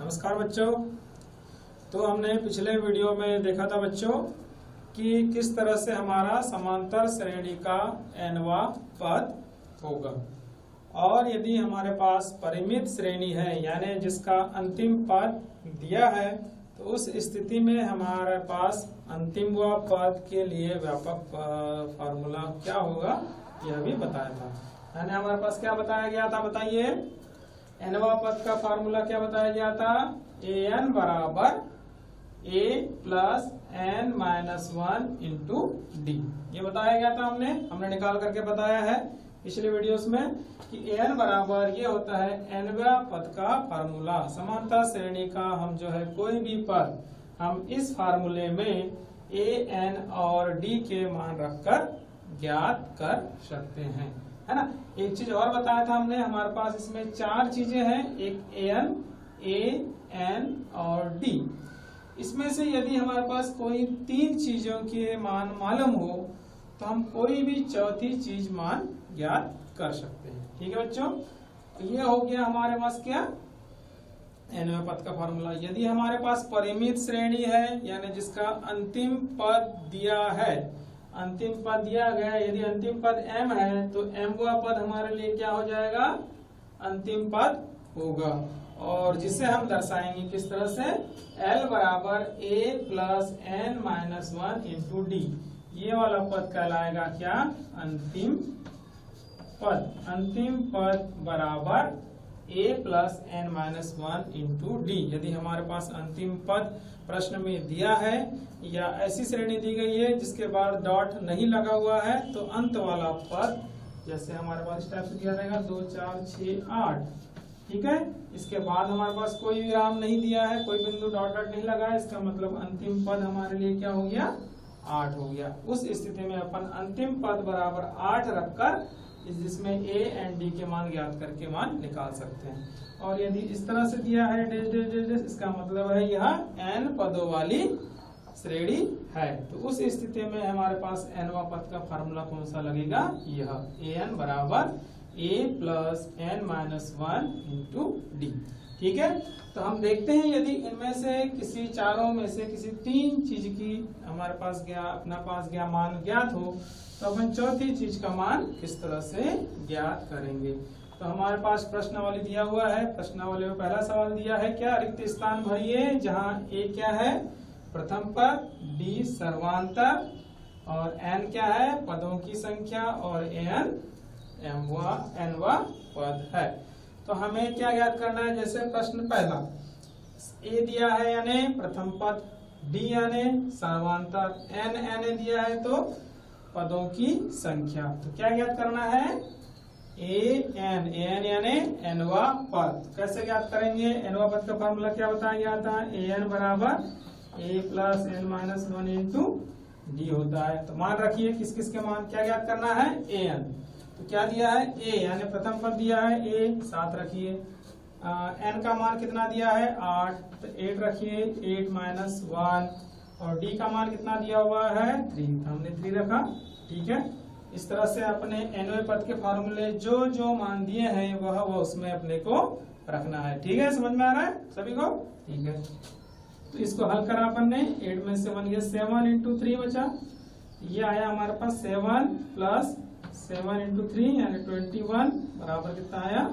नमस्कार बच्चों। तो हमने पिछले वीडियो में देखा था बच्चों कि किस तरह से हमारा समांतर श्रेणी का nवां पद होगा, और यदि हमारे पास परिमित श्रेणी है यानी जिसका अंतिम पद दिया है, तो उस स्थिति में हमारे पास अंतिम व पद के लिए व्यापक फार्मूला क्या होगा यह भी बताया था। यानी हमारे पास क्या बताया गया था, बताइए। nवां पद का फार्मूला क्या बताया गया था, an बराबर a plus n minus 1 into D. ये बताया गया था, हमने निकाल करके बताया है पिछले वीडियोस में कि an बराबर ये होता है nवां पद का फार्मूला। समांतर श्रेणी का हम जो है कोई भी पद हम इस फार्मूले में a, n और d के मान रखकर ज्ञात कर सकते हैं, है ना। एक चीज और बताया था हमने, हमारे पास इसमें चार चीजें हैं, एक an, a, n और d। इसमें से यदि हमारे पास कोई तीन चीजों के मान मालूम हो तो हम कोई भी चौथी चीज मान ज्ञात कर सकते हैं। ठीक है बच्चों, तो ये हो गया हमारे पास क्या, nवें पद का फॉर्मूला। यदि हमारे पास परिमित श्रेणी है यानी जिसका अंतिम पद दिया है, अंतिम पद दिया गया, यदि अंतिम पद m है तो mवां पद हमारे लिए क्या हो जाएगा, अंतिम पद होगा, और जिसे हम दर्शाएंगे किस तरह से, L बराबर a plus n minus 1 into D. ये वाला पद कहलाएगा क्या, अंतिम पद। अंतिम पद बराबर a plus n minus 1 into D. यदि हमारे पास अंतिम पद प्रश्न में दिया है या ऐसी श्रेणी दी गई है जिसके बाद डॉट नहीं लगा हुआ है, तो अंत वाला पद जैसे हमारे पास इस टाइप से दिया रहेगा 2 4 6 8, ठीक है। इसके बाद हमारे पास कोई विराम नहीं दिया है, कोई बिंदु डॉट नहीं लगा है, इसका मतलब अंतिम पद हमारे लिए क्या हो गया, 8 हो गया। उस स्थिति में अपन अंतिम पद बराबर 8 रखकर जिसमें a एंड d के मान ज्ञात करके मान निकाल सकते हैं। और यदि इस तरह से दिया है डैश डैश डैश डैश, इसका मतलब है यह n पदों वाली श्रेणी है। तो उस स्थिति में हमारे पास nवां पद का फार्मूला कौन सा लगेगा, यह an बराबर a plus n minus 1 into d. ठीक है, तो हम देखते हैं यदि इनमें से किसी चारों में से किसी तीन चीज की हमारे पास गया मान ज्ञात हो, तो अपन चौथी चीज का मान किस तरह से ज्ञात करेंगे। तो हमारे पास प्रश्नावली दिया हुआ है, प्रश्नावली में पहला सवाल दिया है क्या, रिक्त स्थान भरिए जहां a क्या है, प्रथम पद, d सर्वांतर, और n क्या है, पदों की संख्या, और n nवां पद है। तो हमें क्या ज्ञात करना है, जैसे प्रश्न पहला a दिया है यानी प्रथम पद, d यानी सर्वांतर, n दिया है तो पदों की संख्या। तो क्या ज्ञात करना है, an यानी nवां पद। कैसे ज्ञात करेंगे, nवां पद का फॉर्मूला क्या बताया गया था, an बराबर a plus n minus 1 into D होता है। तो मान रखिए किस किस के मान क्या ज्ञात करना है, an। तो क्या दिया है, a यानी प्रथम पद दिया है a, 7 रखिए। n का मान कितना दिया है, 8, तो 8 रखिए, 8 माइनस 1, और d का मान कितना दिया हुआ है, 3, तो हमने 3 रखा। ठीक है, इस तरह से अपने nवें पद के फार्मूले जो जो मान दिए हैं वह उसमें अपने को रखना है। ठीक है, समझ में आ रहा है सभी को, ठीक है। तो इसको हल करा अपन ने, 8 में से 1 गया 7 इंटू 3 बचा, ये आया हमारे पास 7 प्लस 7 इंटू 3 यानी 21 बराबर कितना आया,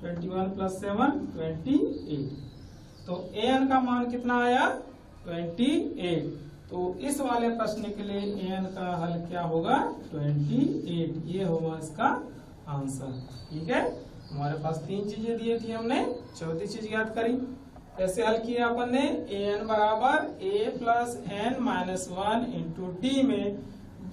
21 प्लस 7 28। तो an का मान कितना आया, 28। तो इस वाले प्रश्न के लिए an का हल क्या होगा, 28। ये होगा इसका आंसर। ठीक है, हमारे पास तीन चीजें दी थी, हमने चौथी चीज ज्ञात करी। ऐसे हल किया अपन ने, an बराबर a plus n minus 1 into D में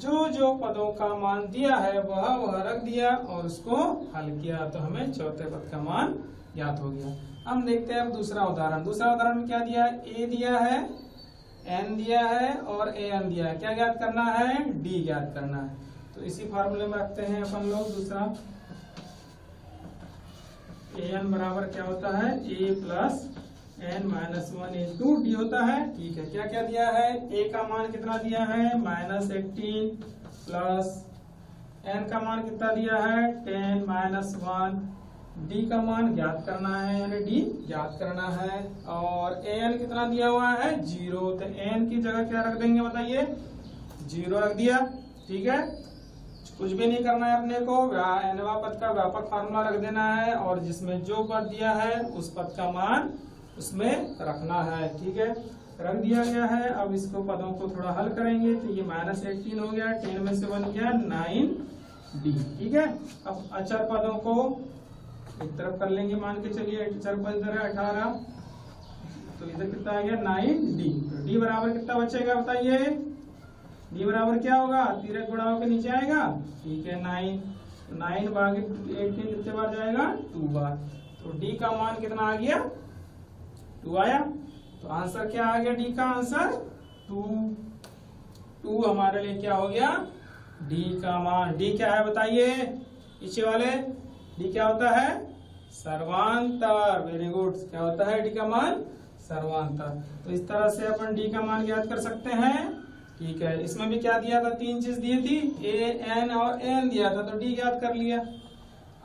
जो जो पदों का मान दिया है वह रख दिया और उसको हल किया, तो हमें चौथे पद का मान ज्ञात हो गया। हम देखते हैं अब दूसरा उदाहरण। दूसरा उदाहरण में क्या दिया है, a दिया है, n दिया है और an दिया है। क्या ज्ञात करना है, d ज्ञात करना है। तो इसी फार्मूले में रखते हैं अपन लोग दूसरा, an बराबर क्या होता है, a plus n minus 1 into D होता है। ठीक है, क्या क्या दिया है, a का मान कितना दिया है, माइनस 18, प्लस n का मान कितना दिया है, 10 माइनस 1, डी का मान ज्ञात करना है, यानी डी ज्ञात करना है। और एन कितना दिया हुआ है 0, तो एन की जगह क्या रख देंगे बताइए 0 रख दिया। ठीक है, कुछ भी नहीं करना है अपने को, एनवा पद का व्यापक फार्मूला रख देना है और जिसमें जो पद दिया है उस पद का मान उसमें रखना है। ठीक है, रख दिया गया है। अब इसको पदों को थोड़ा हल करेंगे तो ये -18 हो गया, 10 में से बन गया 9d। ठीक है, अब अचर पदों को एक तरफ कर लेंगे, मान के चलिए अचर पद इधर है 18, तो इधर कितना आ गया 9d। तो d बराबर कितना बचेगा बताइए, d बराबर क्या होगा, तिरक गुणा के नीचे आएगा। ठीक है, 9 भागे 18 कितने बार जाएगा 2 बार, तो d का मान कितना आ गया 2 आया। तो आंसर क्या आ गया, डी का आंसर 2 हमारे लिए क्या हो गया डी का मान। डी क्या है बताइए पीछे वाले, डी क्या होता है सर्वांतर। वेरी गुड, क्या होता है डी का मान सर्वांतर। तो इस तरह से अपन डी का मान ज्ञात कर सकते हैं। ठीक है, इसमें भी क्या दिया था, 3 चीज दी थी, ए एन और एन दिया था, तो डी ज्ञात कर लिया।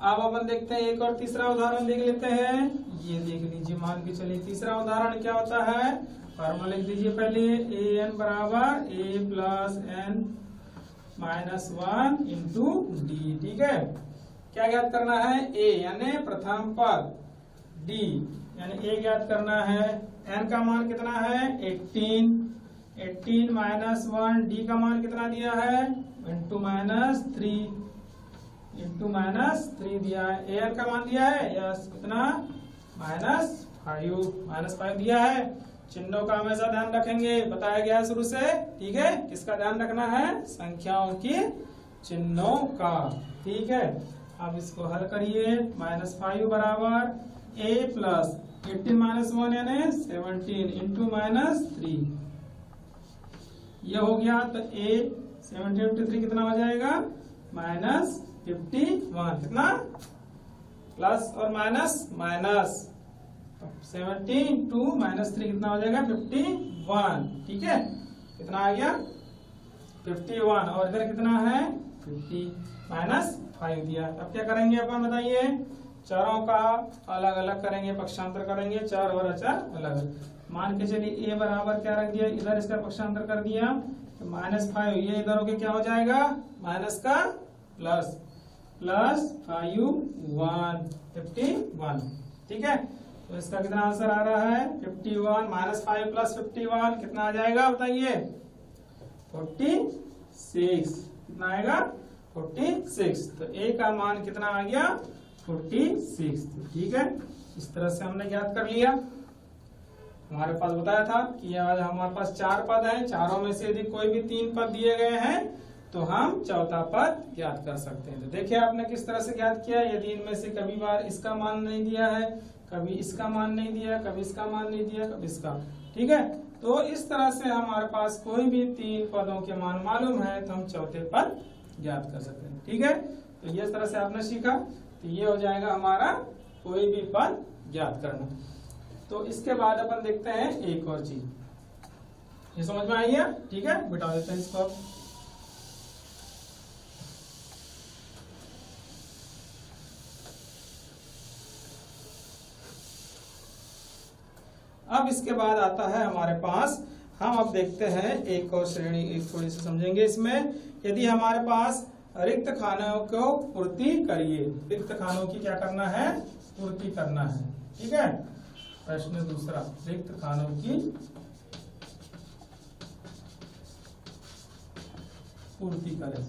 अब अपन देखते हैं एक और तीसरा उदाहरण देख लेते हैं। ये देख लीजिए, मान के चलिए तीसरा उदाहरण क्या होता है, फॉर्मूला लिख दीजिए पहले, ए एन बराबर a plus n minus 1 into d. ठीक है, क्या ज्ञात करना है, ए यानी प्रथम पद, डी यानी ए ज्ञात करना है। एन का मान कितना है 18 माइनस 1, डी का मान कितना दिया है इंटू -3 दिया है। एन का मान दिया है यस कितना -5 दिया है। चिन्हों का हमेशा ध्यान रखेंगे, बताया गया है शुरू से। ठीक है, किसका ध्यान रखना है, संख्याओं की चिन्हों का। ठीक है, अब इसको हल करिए, -5 बराबर ए प्लस 18 माइनस 1 यानी 17 इंटू -3, ये हो गया। तो ए 17 इंटू 3 कितना हो जाएगा -51, कितना प्लस और माइनस 17 टू -3 कितना हो जाएगा 51। ठीक है, कितना आ गया 51, और इधर कितना है 50 -5 दिया। अब क्या करेंगे अपन बताइए, चारों का अलग अलग करेंगे, पक्षांतर करेंगे, चार और अचर अलग अलग। मान के चलिए ए बराबर क्या रख दिया, इधर इसका पक्षांतर कर दिया, तो -5, ये इधर होके क्या हो जाएगा माइनस का प्लस 51। ठीक है, तो इसका कितना आंसर आ रहा है 51, -5 प्लस 51 कितना आ जाएगा बताइए 46, कितना आएगा 46। तो ए का मान कितना आ गया 46। ठीक है, इस तरह से हमने ज्ञात कर लिया। हमारे पास बताया था कि आज हमारे पास 4 पद हैं, चारों में से यदि कोई भी 3 पद दिए गए हैं तो हम चौथा पद ज्ञात कर सकते हैं। तो देखिए आपने किस तरह से ज्ञात किया, यदि इनमें से कभी बार इसका मान नहीं दिया है, कभी इसका मान नहीं दिया, कभी इसका मान नहीं दिया, कभी इसका। ठीक है, तो इस तरह से हमारे पास कोई भी 3 पदों के मान मालूम है तो हम चौथे पद ज्ञात कर सकते हैं। ठीक है, तो ये तरह से आपने सीखा, तो ये हो जाएगा हमारा कोई भी पद ज्ञात करना। तो इसके बाद अपन देखते हैं एक और चीज, ये समझ में आई है। ठीक है, बिठा देते हैं इसको। अब इसके बाद आता है हमारे पास, हम अब देखते हैं एक और श्रेणी, एक थोड़ी सी समझेंगे इसमें। यदि हमारे पास रिक्त खानों को पूर्ति करिए, रिक्त खानों की क्या करना है पूर्ति करना है। ठीक है, प्रश्न दूसरा, रिक्त खानों की पूर्ति करें।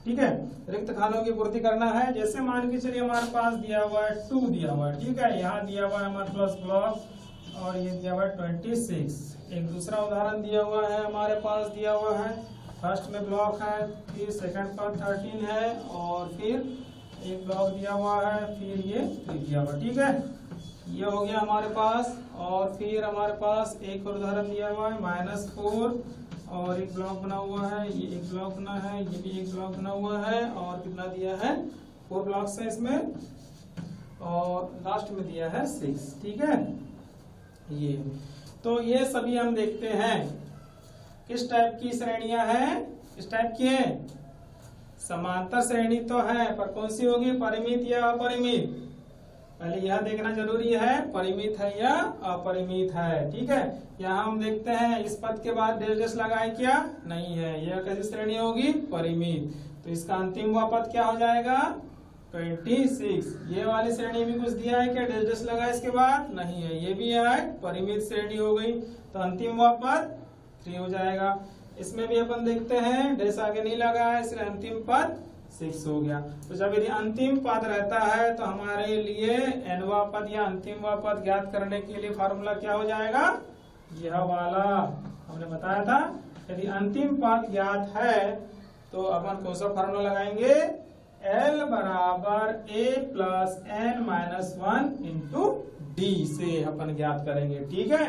ठीक है, रिक्त खानों की पूर्ति करना है। जैसे मान के चलिए हमारे पास दिया हुआ है 2 दिया हुआ है। ठीक है, यहाँ दिया हुआ है हमारे पास ब्लॉक, और ये दिया हुआ है 26। एक दूसरा उदाहरण दिया हुआ है हमारे पास, दिया हुआ है फर्स्ट में ब्लॉक है, फिर सेकंड पर 13 है, और फिर एक ब्लॉक दिया हुआ है, फिर ये 3 दिया हुआ। ठीक है, ये हो गया हमारे पास। और फिर हमारे पास एक और उदाहरण दिया हुआ है -4, और एक ब्लॉक बना हुआ है, ये एक ब्लॉक बना है, ये भी एक ब्लॉक बना हुआ है, और कितना दिया है 4 ब्लॉक्स है इसमें, और लास्ट में दिया है 6। ठीक है, ये तो ये सभी हम देखते हैं किस टाइप की श्रेणियां हैं, किस टाइप की है समांतर श्रेणी तो है, पर कौन सी होगी परिमित या अपरिमित, पहले यह देखना जरूरी है परिमित है या अपरिमित है। ठीक है, यहाँ हम देखते हैं इस पद के बाद डैश डैश लगाए क्या, नहीं है, यह कैसी श्रेणी होगी, परिमित। तो इसका अंतिम वह पद क्या हो जाएगा, 26। ये वाली श्रेणी में कुछ दिया है क्या, डैश डैश लगा इसके बाद, नहीं है, ये भी है परिमित श्रेणी हो गई। तो अंतिम वह पद 3 हो जाएगा। इसमें भी अपन देखते हैं डैश आगे नहीं लगा है, इसलिए अंतिम पद 6 हो गया। तो जब यदि अंतिम पद रहता है तो हमारे लिए nवां पद या अंतिमवां पद ज्ञात करने के लिए फार्मूला क्या हो जाएगा, यह वाला हमने बताया था। यदि अंतिम पद ज्ञात है तो अपन कौन सा फार्मूला लगाएंगे, L बराबर A plus n minus 1 into D से अपन ज्ञात करेंगे। ठीक है,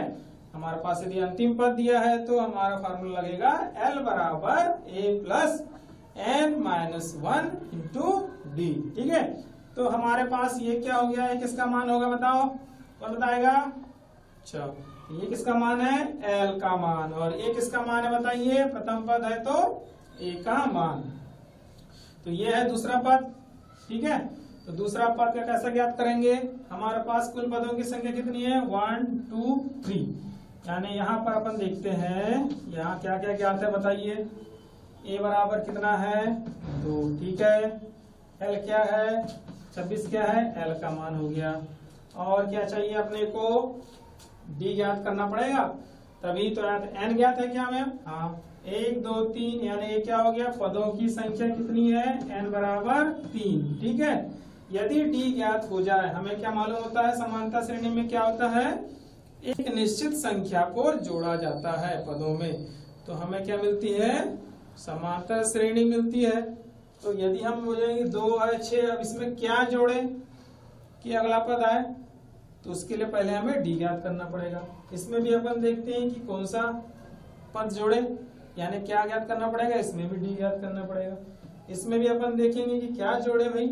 हमारे पास यदि अंतिम पद दिया है तो हमारा फार्मूला लगेगा L बराबर A plus n minus 1 into d. ठीक है, तो हमारे पास ये क्या हो गया, ये किसका मान होगा बताओ, कौन बताएगा। अच्छा, ये किसका मान है, L का मान, और ये किसका मान है बताइए, प्रथम पद है तो A का मान। तो ये है दूसरा पद। ठीक है, तो दूसरा पद का कैसे ज्ञात करेंगे, हमारे पास कुल पदों की संख्या कितनी है, 1 2 3। यानी यहाँ पर अपन देखते हैं यहाँ क्या क्या ज्ञात है बताइए। A बराबर कितना है 2, ठीक है। L क्या है 26, क्या है L का मान हो गया। और क्या चाहिए अपने को, D ज्ञात करना पड़ेगा, तभी तो N ज्ञात है क्या मैम, हाँ 1 2 3, यानी ये क्या हो गया, पदों की संख्या कितनी है, N बराबर 3। ठीक है, यदि D ज्ञात हो जाए, हमें क्या मालूम होता है, समानता श्रेणी में क्या होता है, एक निश्चित संख्या को जोड़ा जाता है पदों में, तो हमें क्या मिलती है, समांतर श्रेणी मिलती है। तो यदि हम बोलेंगे 2 है 6, अब इसमें क्या जोड़े कि अगला पद आए, तो उसके लिए पहले हमें डी ज्ञात करना पड़ेगा। इसमें भी अपन देखते हैं कि कौन सा पद जोड़े, यानी क्या ज्ञात करना पड़ेगा, इसमें भी डी ज्ञात करना पड़ेगा। इसमें भी अपन देखेंगे कि क्या जोड़े भाई,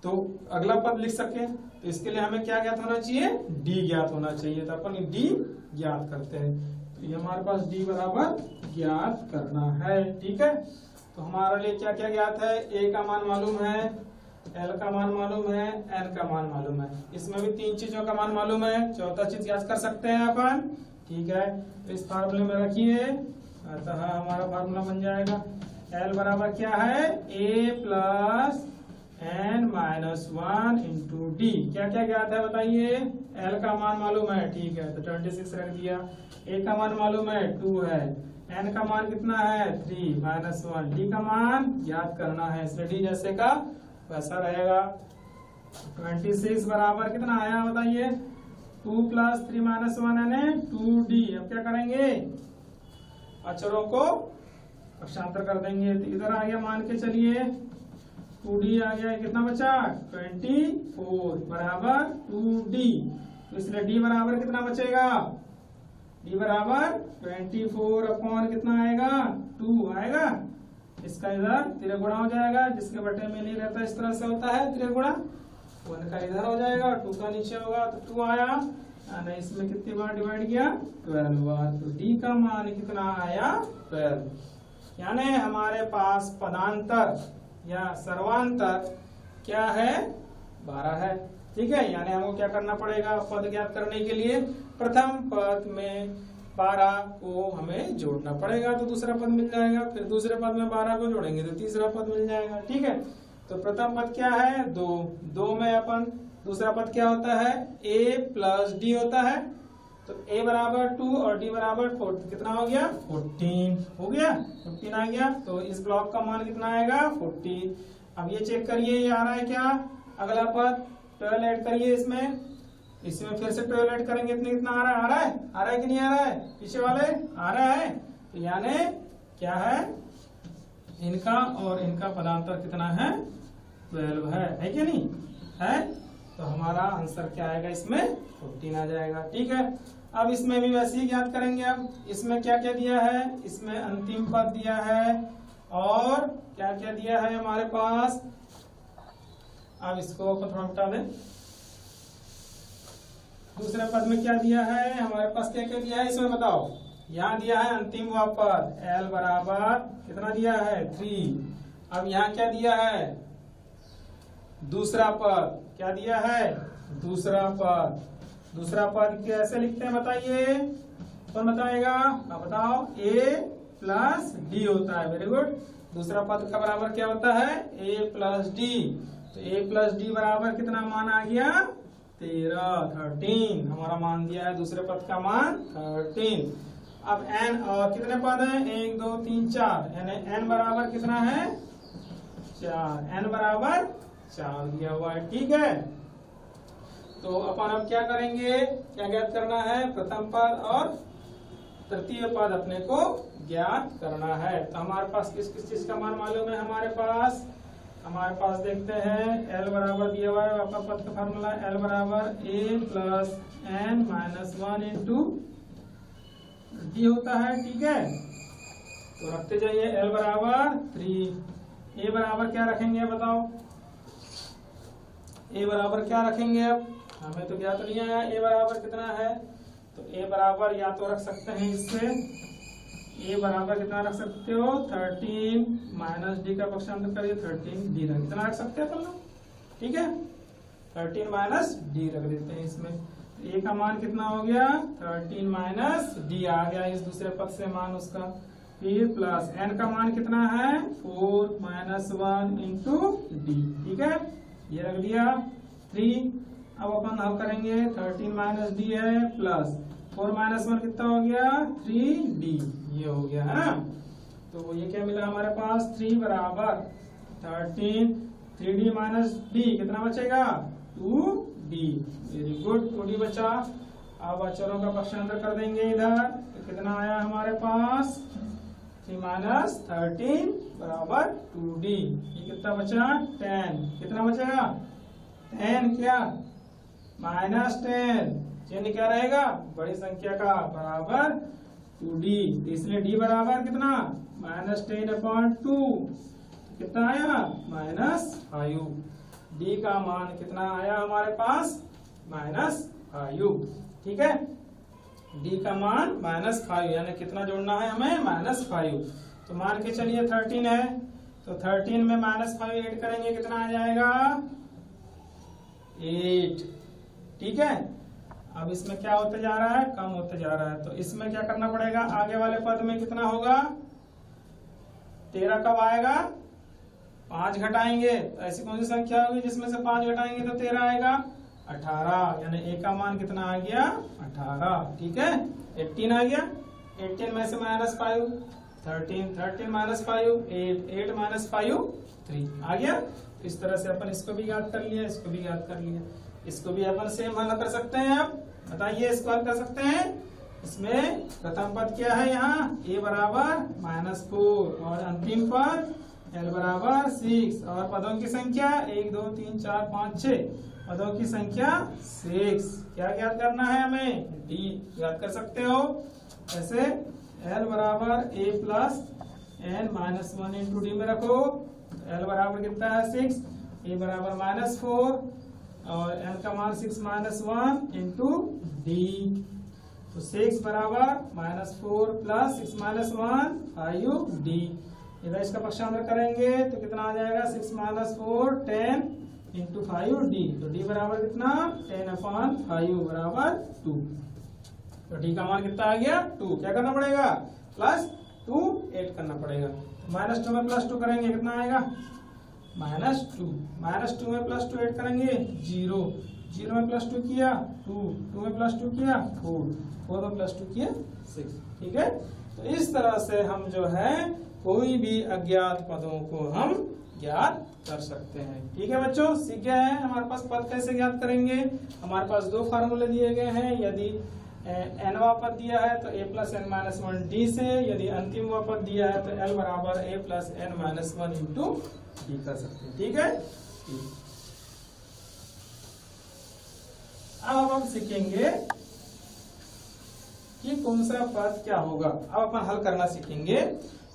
तो अगला पद लिख सके, तो इसके लिए हमें क्या ज्ञात होना चाहिए, डी ज्ञात होना चाहिए। तो अपन डी ज्ञात करते हैं, तो ये हमारे पास डी बराबर ज्ञात करना है। ठीक है, तो हमारे लिए क्या क्या ज्ञात है, ए का मान मालूम है, एल का मान मालूम है, एन का मान मालूम है। इसमें भी 3 चीजों का मान मालूम है, चौथा चीज ज्ञात कर सकते हैं अपन। ठीक है, तो इस फार्मूले में रखिए, अतः हमारा फार्मूला बन जाएगा एल बराबर क्या है, a plus n minus 1 into d. क्या क्या ज्ञात है बताइए, L का मान मालूम है, ठीक है, तो 26 रख दिया। A का मान मालूम है 2 है, n का मान कितना है 3 माइनस 1, D का मान ज्ञात करना है, इसलिए D जैसे का वैसा रहेगा। 26 बराबर कितना आया बताइए, 2 प्लस 3 माइनस 1 यानी 2D। अब क्या करेंगे, अक्षरों को पक्षांतर कर देंगे, तो इधर आ गया, मान के चलिए 2D आ गया, कितना बचा 24 बराबर 2D। तो इसलिए D बराबर कितना बचेगा, D बराबर 24 अपॉन कितना आएगा 2 आएगा। इसका इधर त्रिगुणा हो जाएगा, जिसके बटे में नहीं रहता इस तरह से होता है त्रिगुणा, 1 का इधर हो जाएगा, 2 का नीचे होगा, तो 2 आया। यानी इसमें कितनी बार डिवाइड किया, 12 बार, तो D का मान कितना आया 12। यानी हमारे पास पदांतर या सर्वांतर क्या है 12 है। ठीक है, यानी हमको क्या करना पड़ेगा, पद ज्ञात करने के लिए प्रथम पद में 12 को हमें जोड़ना पड़ेगा, तो दूसरा पद मिल जाएगा, फिर दूसरे पद में 12 को जोड़ेंगे तो तीसरा पद मिल जाएगा। ठीक है, तो प्रथम पद क्या है 2 में अपन, दूसरा पद क्या होता है a प्लस डी होता है, तो a बराबर 2 और d बराबर 4, कितना हो गया 14 हो गया, 14 आ गया। तो इस ब्लॉक का मान कितना आएगा 40। अब ये चेक करिए, ये आ रहा है क्या, अगला पद 12 ऐड करिए, इसमें फिर से 12 ऐड करेंगे, इतने कितना आ रहा है, आ रहा है कि नहीं आ रहा है, पीछे वाले आ रहा है। तो यानी क्या है, इनका और इनका पदांतर कितना है 12 है कि नहीं है। तो हमारा आंसर क्या आएगा, इसमें 14 आ जाएगा। ठीक है, अब इसमें भी वैसे ही ज्ञात करेंगे। अब इसमें क्या क्या दिया है, इसमें अंतिम पद दिया है और क्या क्या दिया है हमारे पास। अब इसको थोड़ा मिटा दें, दूसरे पद में क्या दिया है हमारे पास, क्या क्या दिया है इसमें बताओ। यहाँ दिया है अंतिम वह पद L बराबर कितना दिया है 3। अब यहाँ क्या दिया है दूसरा पद क्या दिया है, दूसरा पद। दूसरा पद कैसे लिखते हैं बताइए, कौन बताएगा, आप बताओ। a प्लस डी होता है, वेरी गुड। दूसरा पद का बराबर क्या होता है, a प्लस डी। तो a प्लस डी बराबर कितना मान आ गया, 13 हमारा मान दिया है दूसरे पद का मान 13। अब n और कितने पद हैं, 1 2 3 4, यानी n बराबर कितना है, 4। n बराबर 4 दिया हुआ है, ठीक है। तो अपन अब क्या करेंगे, क्या ज्ञात करना है, प्रथम पद और तृतीय पद अपने को ज्ञात करना है। तो हमारे पास किस किस चीज का मान मालूम है, हमारे पास देखते हैं L बराबर दिया हुआ है, आपका पद का फार्मूला L बराबर a plus n minus 1 into D होता है, ठीक है। तो रखते जाइए L बराबर 3, a बराबर क्या रखेंगे बताओ, a बराबर क्या रखेंगे, अब हमें तो ज्ञात नहीं आया a बराबर कितना है। तो a बराबर या तो रख सकते हैं इससे, a बराबर कितना रख सकते हो, 13 माइनस डी का पक्षांतर करिए 13 डी रख, कितना रख सकते हैं अपन लोग, ठीक है। 13 माइनस डी रख देते हैं इसमें। a का मान कितना हो गया, 13 माइनस डी आ गया इस दूसरे पद से मान उसका। फिर प्लस n का मान कितना है, 4 माइनस 1 इंटू डी, ठीक है, ये रख दिया 3। अब अपन हल करेंगे, 13 माइनस डी है प्लस 4 माइनस 1 कितना हो गया, 3d, ये हो गया है ना। तो ये क्या मिला हमारे पास, 3 बराबर 13, 3d माइनस डी कितना बचेगा, 2d, वेरी गुड, 2d बचा। अब अचरों का पक्षांतर कर देंगे इधर, तो कितना आया हमारे पास, 3 माइनस 13 बराबर 2d, ये कितना बचा, 10, कितना बचेगा, 10 क्या माइनस 10, चिन्ह क्या रहेगा, बड़ी संख्या का बराबर 2d, इसलिए d बराबर कितना, माइनस 10/2, कितना आया, -5। d का मान कितना आया हमारे पास, -5, ठीक है। d का मान -5, यानी कितना जोड़ना है हमें, -5। तो मान के चलिए 13 है, तो 13 में -5 ऐड करेंगे, कितना आ जाएगा, 8, ठीक है। अब इसमें क्या होते जा रहा है, कम होते जा रहा है, तो इसमें क्या करना पड़ेगा, आगे वाले पद में कितना होगा, 13 कब आएगा, 5 घटाएंगे, तो ऐसी कौन सी संख्या होगी जिसमें से 5 घटाएंगे तो 13 आएगा, 18, यानी a का मान कितना आ गया, 18, ठीक है। 18 आ गया, 18 में से -5, 13 माइनस 5, 8 माइनस 5, 3 आ गया। इस तरह से अपन इसको भी याद कर लिया, इसको भी याद कर लिया, इसको भी अपन सेम हल कर सकते हैं। अब बताइए, इसको हल कर सकते हैं। इसमें प्रथम पद क्या है, यहाँ a बराबर -4 और अंतिम पद l बराबर 6 और पदों की संख्या 1 2 3 4 5 6, पदों की संख्या 6। क्या ज्ञात करना है हमें, d ज्ञात कर सकते हो। ऐसे l बराबर a plus n minus 1 into D में रखो, l बराबर कितना है 6, a बराबर -4 और n का मान 6 माइनस 1 इंटू डी। तो 6 बराबर -4 प्लस 6 माइनस 1 5d। इधर इसका पक्षांतर करेंगे तो कितना आ जाएगा, 6 माइनस 4 10 इंटू 5d। तो d बराबर कितना, 10/5 बराबर 2। तो d का मान कितना आ गया, 2। क्या करना पड़ेगा, +2 ऐड करना पड़ेगा। -2 में +2 करेंगे कितना आएगा, -2। -2 में +2 ऐड करेंगे 0, 0 में +2 किया 2, 2 में +2 किया 4, 4 में +2 किया 6, ठीक है। तो इस तरह से हम जो है कोई भी अज्ञात पदों को हम ज्ञात कर सकते हैं, ठीक है बच्चों। सीख गए हैं हमारे पास पद कैसे ज्ञात करेंगे। हमारे पास 2 फार्मूले दिए गए हैं, यदि nवा पद दिया है तो a plus n minus 1 D से, यदि अंतिमवा पद दिया है तो l बराबर a plus n minus 1 into D कर सकते हैं, ठीक है। अब हम सीखेंगे कि कौन सा पद क्या होगा। अब अपन हल करना सीखेंगे।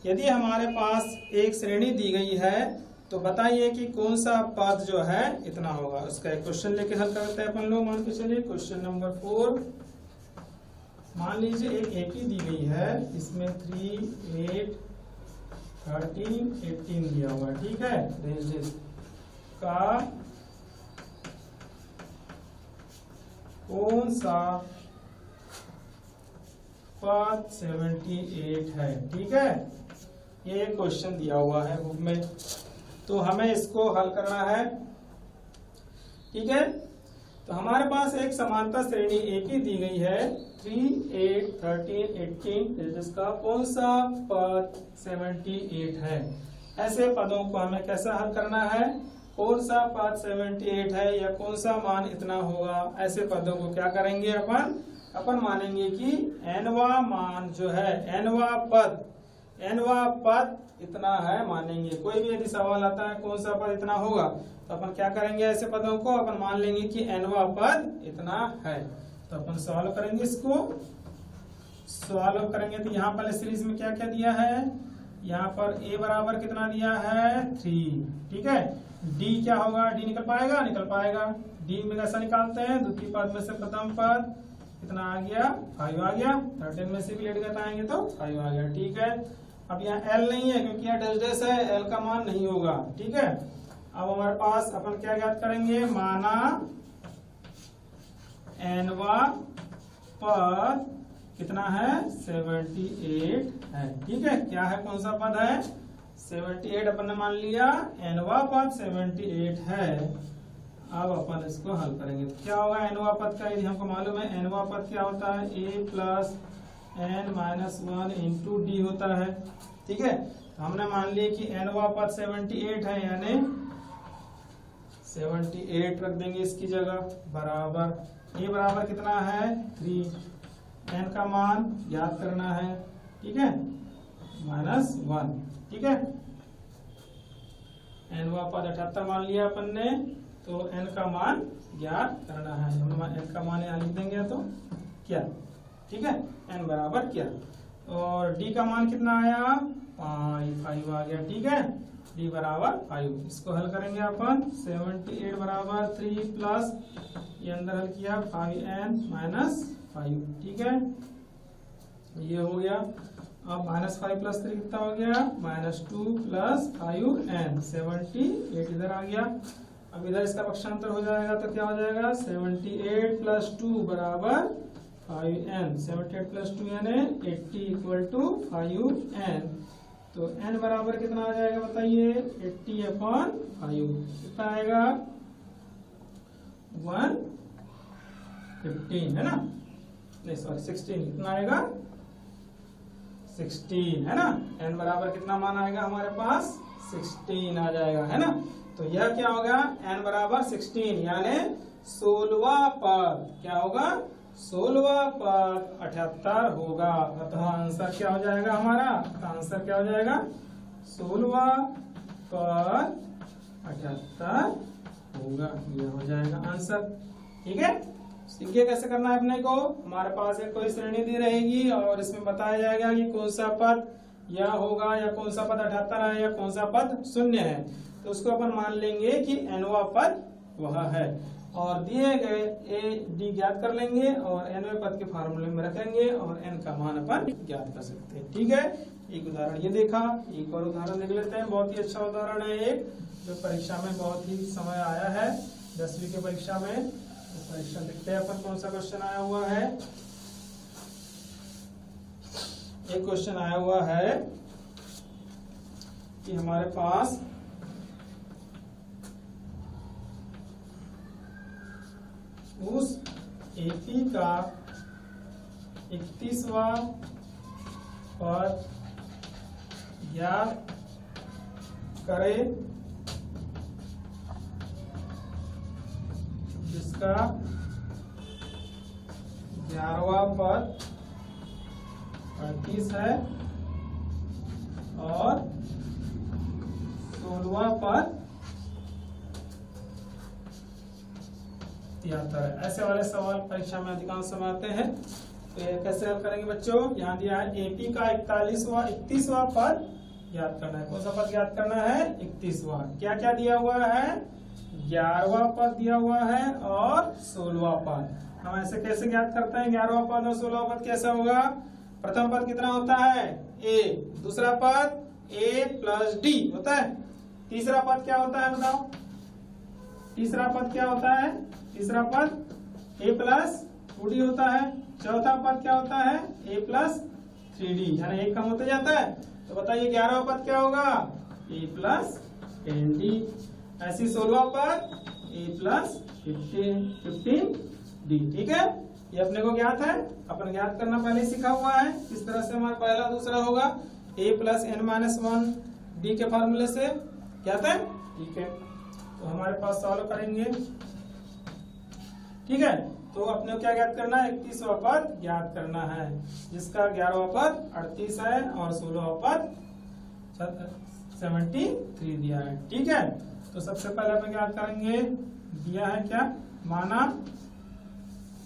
यदि हमारे पास एक श्रेणी दी गई है तो बताइए कि कौन सा पद जो है इतना होगा। उसका एक क्वेश्चन लेके हल करते हैं अपन लोग। मान के चलिए क्वेश्चन नंबर 4। मान लीजिए एक एपी दी गई है, इसमें 3 8 13 18 दिया हुआ है, ठीक है। रेंजेस का कौन सा पद 78 है। ठीक है, ये क्वेश्चन दिया हुआ है बुक में, तो हमें इसको हल करना है। ठीक है, तो हमारे पास एक समांतर श्रेणी ए की दी गई है 3, 8, 13, 18, जिसका कौन सा पद 78 है। ऐसे पदों को हमें कैसा हल करना है, कौन सा पद 78 है या कौन सा मान इतना होगा। ऐसे पदों को क्या करेंगे, अपन मानेंगे कि nवा मान जो है, nवा पद इतना है मानेंगे। कोई भी यदि सवाल आता है कौन सा पद इतना होगा, तो अपन क्या करेंगे, ऐसे पदों को अपन मान लेंगे कि nवा पद इतना है। तो अपन सॉल्व करेंगे, इसको सॉल्व करेंगे। तो यहाँ पर सीरीज में क्या क्या दिया है, यहाँ पर a बराबर कितना दिया है 3। ठीक है, d क्या होगा, d निकल पाएगा। d में कैसा निकालते हैं, द्वितीय पद में से प्रथम पद कितना आ गया 5 आ गया, 13 में से भी 8 घटाएंगे तो 5 आ गया। ठीक है, अब यहाँ l नहीं है क्योंकि यहाँ डैश डैश है, l का मान नहीं होगा। ठीक है, अब हमारे पास अपन क्या ज्ञात करेंगे, माना nवा पद कितना है 78 है। ठीक है, क्या है, कौन सा पद है 78, अपन ने मान लिया nवा पद 78 है। अब अपन इसको हल करेंगे, तो क्या होगा nवा पद का, यदि हमको मालूम है nवा पद क्या होता है, a plus n minus 1 into D होता है। ठीक है, तो हमने मान लिया कि nवा पद 78 है, यानी 78 रख देंगे इसकी जगह, बराबर a बराबर कितना है 3, n का मान ज्ञात करना है। ठीक है, -1। ठीक है, nवा पद 78 मान लिया अपन ने, तो n का मान ज्ञात करना है। हम n का मान यहाँ लिख देंगे तो क्या, ठीक है, n बराबर क्या, और d का मान कितना आया 5 आ गया। ठीक है, d बराबर 5। इसको हल करेंगे अपन, 78 बराबर 3 प्लस ये अंदर हल किया 5n माइनस 5। ठीक है, ये हो गया। अब -5 प्लस 3 कितना हो गया, -2 प्लस 5n, 78 इधर आ गया। अब इधर इसका पक्षांतर हो जाएगा तो क्या हो जाएगा, 78 प्लस 2 बराबर 5n, 78 प्लस 2 यानी 80 इक्वल टू 5n। तो n बराबर कितना आ जाएगा बताइए, 80/5 कितना आएगा 115 है ना, नहीं सॉरी 16, कितना आएगा 16 है ना। n बराबर कितना मान आएगा हमारे पास 16 आ जाएगा, है ना। तो यह क्या होगा, n बराबर 16 यानी 16वां पद क्या होगा, 16वां पद 78 होगा। अतः आंसर क्या हो जाएगा हमारा, आंसर क्या हो जाएगा 16वां पद 78 होगा, यह हो जाएगा आंसर। ठीक है, सीखिए कैसे करना है अपने को। हमारे पास एक कोई श्रेणी दी रहेगी और इसमें बताया जाएगा कि कौन सा पद यह होगा या कौन सा पद 78 है या कौन सा पद 0 है। तो उसको अपन मान लेंगे कि nवा पद वह है, और दिए गए a d ज्ञात कर लेंगे और nवें पद के फार्मूले में रखेंगे और n का मान अपन ज्ञात कर सकते हैं। ठीक है, एक उदाहरण ये देखा, एक और उदाहरण देख लेते हैं। बहुत ही अच्छा उदाहरण है एक, जो परीक्षा में बहुत ही समय आया है 10वीं के परीक्षा में। तो परीक्षा देखते हैं अपन कौन सा क्वेश्चन आया हुआ है। एक क्वेश्चन आया हुआ है कि हमारे पास उस एपी का 31वां पद ज्ञात करे जिसका 11वां पद 38 है और 16वां पद 73 है। ऐसे वाले सवाल परीक्षा में अधिकांश समय आते हैं। तो ये कैसे हल करेंगे बच्चों, यहाँ दिया है एपी का 31वां पद ज्ञात करना है। कौन सा पद ज्ञात करना है, 31वां। क्या क्या दिया हुआ है, 11वां पद दिया हुआ है और 16वां पद। हम ऐसे कैसे ज्ञात करते हैं 11वां पद और 16वां पद कैसा होगा, प्रथम पद कितना होता है a, दूसरा पद a प्लस d होता है, तीसरा पद क्या होता है बताओ, तीसरा पद क्या होता है, तीसरा पद a प्लस 2d होता है। चौथा पद क्या होता है a प्लस 3d, यानी एक कम होते जाता है। तो बताइए 11वां पद क्या होगा a प्लस 10d। ऐसी 16वां पद a प्लस 15d। ठीक है, ये अपने को ज्ञात है, अपन ज्ञात करना पहले सीखा हुआ है। किस तरह से हमारा पहला दूसरा होगा a plus n minus 1 d के फार्मूले से ज्ञात है। ठीक है, तो हमारे पास सॉल्व करेंगे। ठीक है, तो अपने को क्या ज्ञात करना है 31वां पद ज्ञात करना है, जिसका 11वां पद 38 है और 16वां पद 73 दिया है। ठीक है, तो सबसे पहले अपन ज्ञात करेंगे दिया है क्या, माना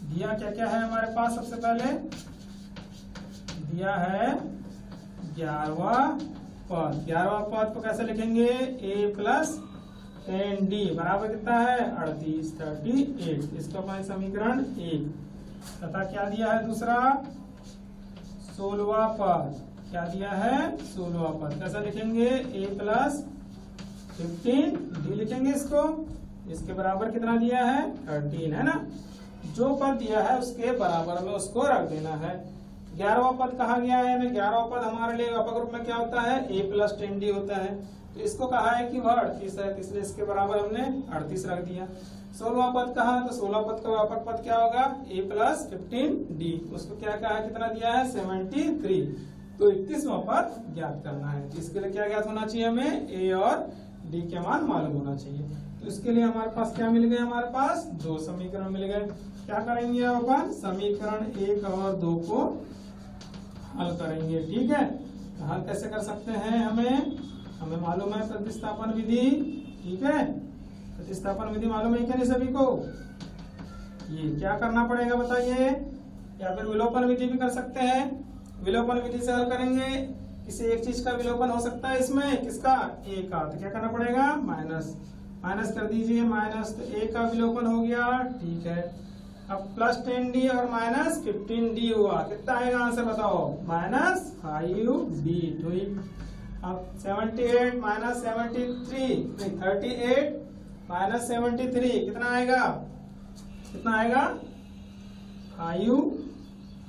दिया क्या क्या है हमारे पास। सबसे पहले दिया है 11वां पद। 11वां पद को कैसे लिखेंगे a प्लस 10d बराबर कितना है 38 38। इसको अपन समीकरण 1 तथा क्या दिया है दूसरा 16वां पद। क्या दिया है 16वां पद, कैसा लिखेंगे a प्लस 15d लिखेंगे इसको। इसके बराबर कितना दिया है 13 है ना। जो पद दिया है उसके बराबर में उसको रख देना है। 11वां पद कहा गया है ना, 11वां पद हमारे लिए व्यापक रूप में क्या होता है a प्लस 10d होता है। तो इसको कहा है कि वह 38 है, इसलिए इसके बराबर हमने 38 रख दिया। 16वां पद कहा, तो 16 पद का व्यापक पद क्या होगा a प्लस 15d। उसको क्या कहा कितना दिया है 73। तो 31वां पद ज्ञात करना है। तो इसके लिए क्या ज्ञात होना चाहिए हमें a और d के मान मालूम होना चाहिए। तो इसके लिए हमारे पास क्या मिल गए, हमारे पास दो समीकरण मिल गए। क्या करेंगे अपन समीकरण 1 और 2 को हल करेंगे। ठीक है, तो हल कैसे कर सकते हैं हमें मालूम है प्रतिस्थापन विधि। ठीक है, प्रतिस्थापन विधि मालूम है क्या नहीं सभी को। ये क्या करना पड़ेगा बताइए, या फिर विलोपन विधि भी कर सकते हैं। विलोपन विधि से हल करेंगे, किसी एक चीज का विलोपन हो सकता है इसमें, किसका a का। तो क्या करना पड़ेगा माइनस कर दीजिए, माइनस तो a का विलोपन हो गया। ठीक है, अब प्लस 10d और माइनस 15d हुआ, कितना आएगा आंसर बताओ माइनस 5d। ठीक, अब 78 माइनस 73 नहीं 38 माइनस 73 कितना आएगा 5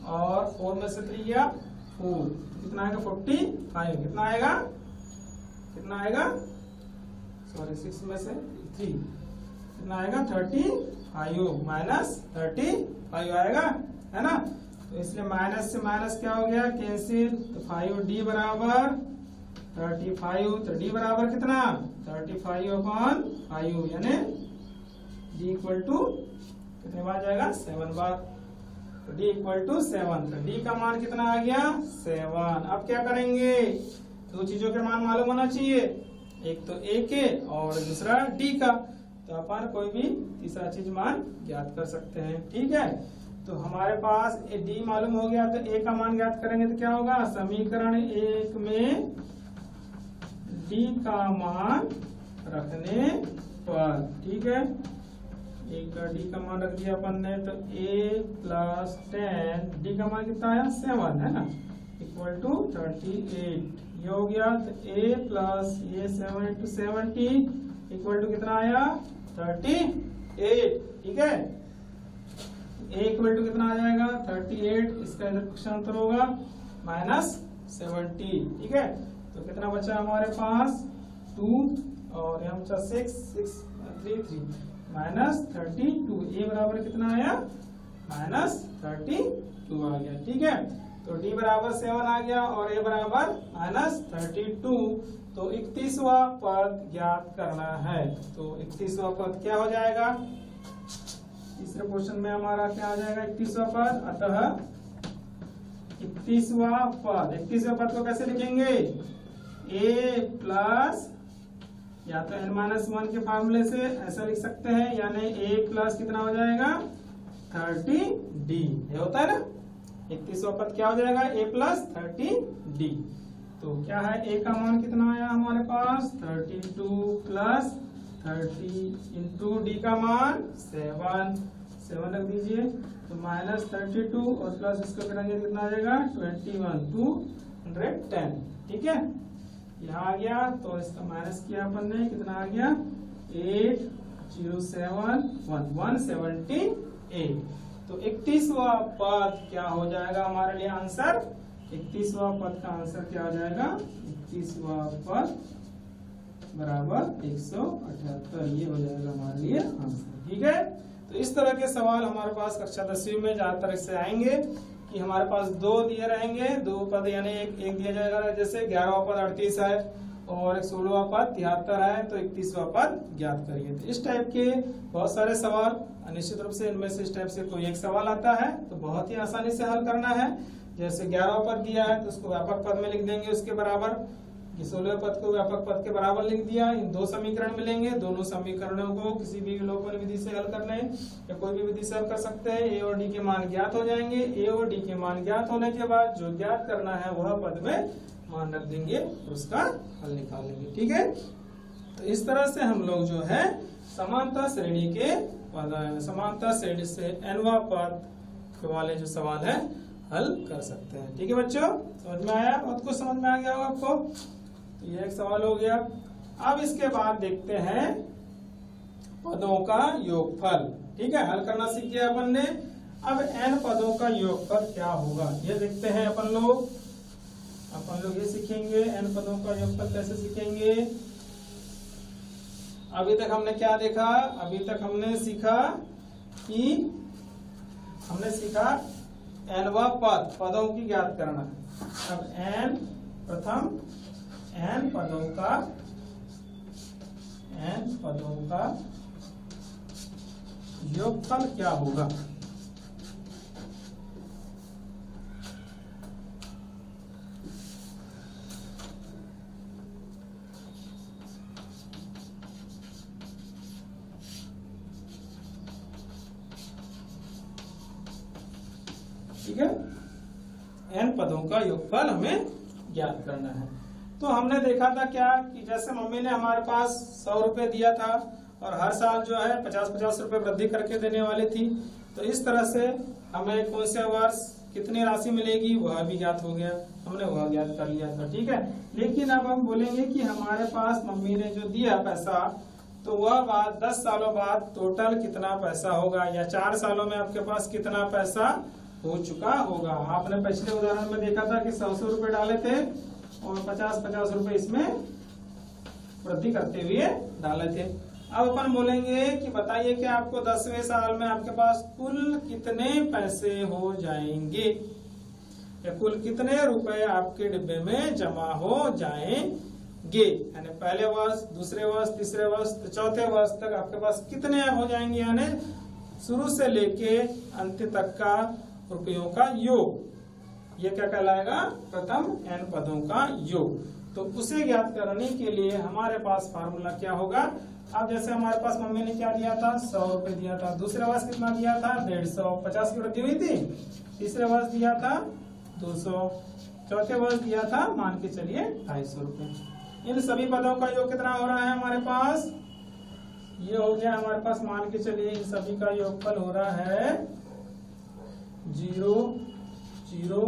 और 4 में से 3 गया 4, कितना आएगा 45। कितना आएगा सॉरी 6 में से 3 कितना आएगा 35 माइनस 35 आएगा, है ना। तो इसलिए माइनस से माइनस क्या हो गया कैंसिल। तो 5d बराबर 35, तो d बराबर कितना 35/5, यानी d इक्वल टू कितने बार जाएगा 7 बार। तो d इक्वल टू 7, तो d का मान कितना आ गया 7। अब क्या करेंगे, दो चीजों के मान मालूम होना चाहिए, एक तो a के और दूसरा d का। तो अपन कोई भी तीसरा चीज मान ज्ञात कर सकते हैं। ठीक है, तो हमारे पास d मालूम हो गया, तो a का मान ज्ञात करेंगे तो क्या होगा समीकरण 1 में d का मान रखने पर। ठीक है, एक का d का मान रख दिया अपन ने, तो a प्लस 10 d का मान कितना आया 7 है ना, इक्वल टू 38 ये हो गया। तो a प्लस ये 7 × 70 इक्वल टू कितना आया 38। ठीक है, a इक्वल टू कितना आ जाएगा 38, इसका इधर पक्षांतर होगा -70। ठीक है, तो कितना बचा हमारे पास 2 और यहाँ बचा 6 3 -32। a बराबर कितना आया -32 आ गया। ठीक है, तो d बराबर 7 आ गया और a बराबर -32। तो 31वां पद ज्ञात करना है। तो 31वां पद क्या हो जाएगा, तीसरे क्वेश्चन में हमारा क्या आ जाएगा 31वां पद। अतः 31वां पद को कैसे लिखेंगे a प्लस या तो n-1 के फार्मूले से ऐसा लिख सकते हैं, यानी a प्लस कितना हो जाएगा 30d। ये होता है ना, 31वां पद क्या हो जाएगा a प्लस 30d। तो क्या है a का मान कितना आया हमारे पास 32 प्लस 30 इंटू d का मान 7 रख दीजिए। तो -32 और प्लस इसको करेंगे कितना आ जाएगा 21 210। ठीक है, यहाँ आ गया, तो इसका माइनस किया अपन ने, कितना आ गया 8071 170 तो 31वां पद क्या हो जाएगा हमारे लिए आंसर? 31वां पद का आंसर क्या हो जाएगा? 31वां पद बराबर 178, ये हो जाएगा हमारे लिए आंसर। ठीक है, तो इस तरह के सवाल हमारे पास कक्षा 10वीं में ज्यादातर इससे आएंगे कि हमारे पास दो दिए रहेंगे, दो पद यानी एक दिया जाएगा, जैसे 11वां पद 38 है और 16वां पद 73 है, तो 31वां पद ज्ञात करिए। तो इस टाइप के बहुत सारे सवाल, निश्चित रूप से इनमें से इस टाइप से कोई एक सवाल आता है तो बहुत ही आसानी से हल करना है। जैसे 11वां पद दिया है तो उसको व्यापक पद में लिख देंगे उसके बराबर, 16वें पद को व्यापक पद के बराबर लिख दिया। इन दो समीकरण मिलेंगे, दोनों समीकरणों को किसी भी विलोपन विधि से हल करना है या कोई भी विधि से हल कर सकते हैं। ए और डी के मान ज्ञात हो जाएंगे। ए और डी के मान ज्ञात होने के बाद जो ज्ञात करना है वह पद में मान रख देंगे और उसका हल निकाल लेंगे। ठीक है, तो इस तरह से हम लोग जो है समांतर श्रेणी के समांतर श्रेणी से nवां पद वाले जो सवाल है हल कर सकते हैं। ठीक है बच्चों, समझ में आया? बहुत कुछ समझ में आ गया होगा आपको। तो ये एक सवाल हो गया। अब इसके बाद देखते हैं पदों का योगफल। ठीक है, हल करना सीख गया अपन ने। अब n पदों का योगफल क्या होगा ये देखते हैं अपन लोग ये सीखेंगे। n पदों का योगफल कैसे सीखेंगे? अभी तक हमने क्या देखा? अभी तक हमने सीखा nवां पद, पदों की ज्ञात करना। अब प्रथम n पदों का योगफल क्या होगा? ठीक है, n पदों का योगफल हमें ज्ञात करना है। तो हमने देखा था क्या कि जैसे मम्मी ने हमारे पास 100 रुपए दिया था और हर साल जो है 50-50 रुपए वृद्धि करके देने वाली थी। तो इस तरह से हमें कौन से वर्ष कितनी राशि मिलेगी वह भी ज्ञात हो गया, हमने वह ज्ञात कर लिया था। ठीक है, लेकिन अब हम बोलेंगे कि हमारे पास मम्मी ने जो दिया पैसा, तो वह बात 10 सालों बाद टोटल कितना पैसा होगा, या 4 सालों में आपके पास कितना पैसा हो चुका होगा। आपने पिछले उदाहरण में देखा था कि 100 रुपए डाले थे और 50-50 रुपए इसमें वृद्धि करते हुए डाले थे। अब अपन बोलेंगे कि बताइए कि आपको 10वें साल में आपके पास कुल कितने पैसे हो जाएंगे, या कुल कितने रुपए आपके डिब्बे में जमा हो जाएंगे। यानी पहले वर्ष, दूसरे वर्ष, तीसरे वर्ष, चौथे वर्ष तक आपके पास कितने हो जाएंगे, यानी शुरू से लेके अंत तक का रुपयों का योग। ये क्या कहलाएगा? प्रथम n पदों का योग। तो उसे ज्ञात करने के लिए हमारे पास फार्मूला क्या होगा? अब जैसे हमारे पास मम्मी ने क्या दिया था? 100 रुपए दिया था। दूसरे वर्ष कितना दिया था? 150, 50 की वृद्धि हुई थी। तीसरे वर्ष दिया था 200, चौथे वर्ष दिया था मान के चलिए 250 रुपए। इन सभी पदों का योग कितना हो रहा है हमारे पास? ये हो गया हमारे पास, मान के चलिए इन सभी का योगफल हो रहा है 0, 0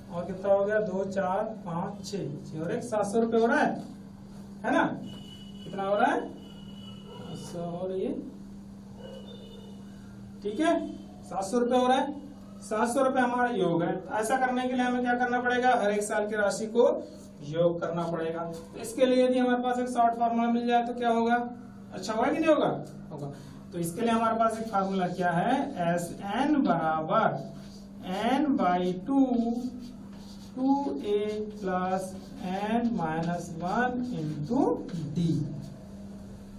और कितना हो गया? 2, 4, 5, 6 और 1 700 रुपए हो रहा है ना? कितना हो रहा है? 700 और ये, ठीक है, 700 रुपए हो रहा है। 700 रुपए हमारा योग है। ऐसा करने के लिए हमें क्या करना पड़ेगा? हर एक साल की राशि को योग करना पड़ेगा। तो इसके लिए यदि हमारे पास एक शॉर्ट फार्मूला मिल जाए तो क्या होगा? अच्छा होगा कि नहीं होगा? होगा। तो इसके लिए हमारे पास एक फार्मूला क्या है? Sn बराबर n/2 2a plus n-1 into d।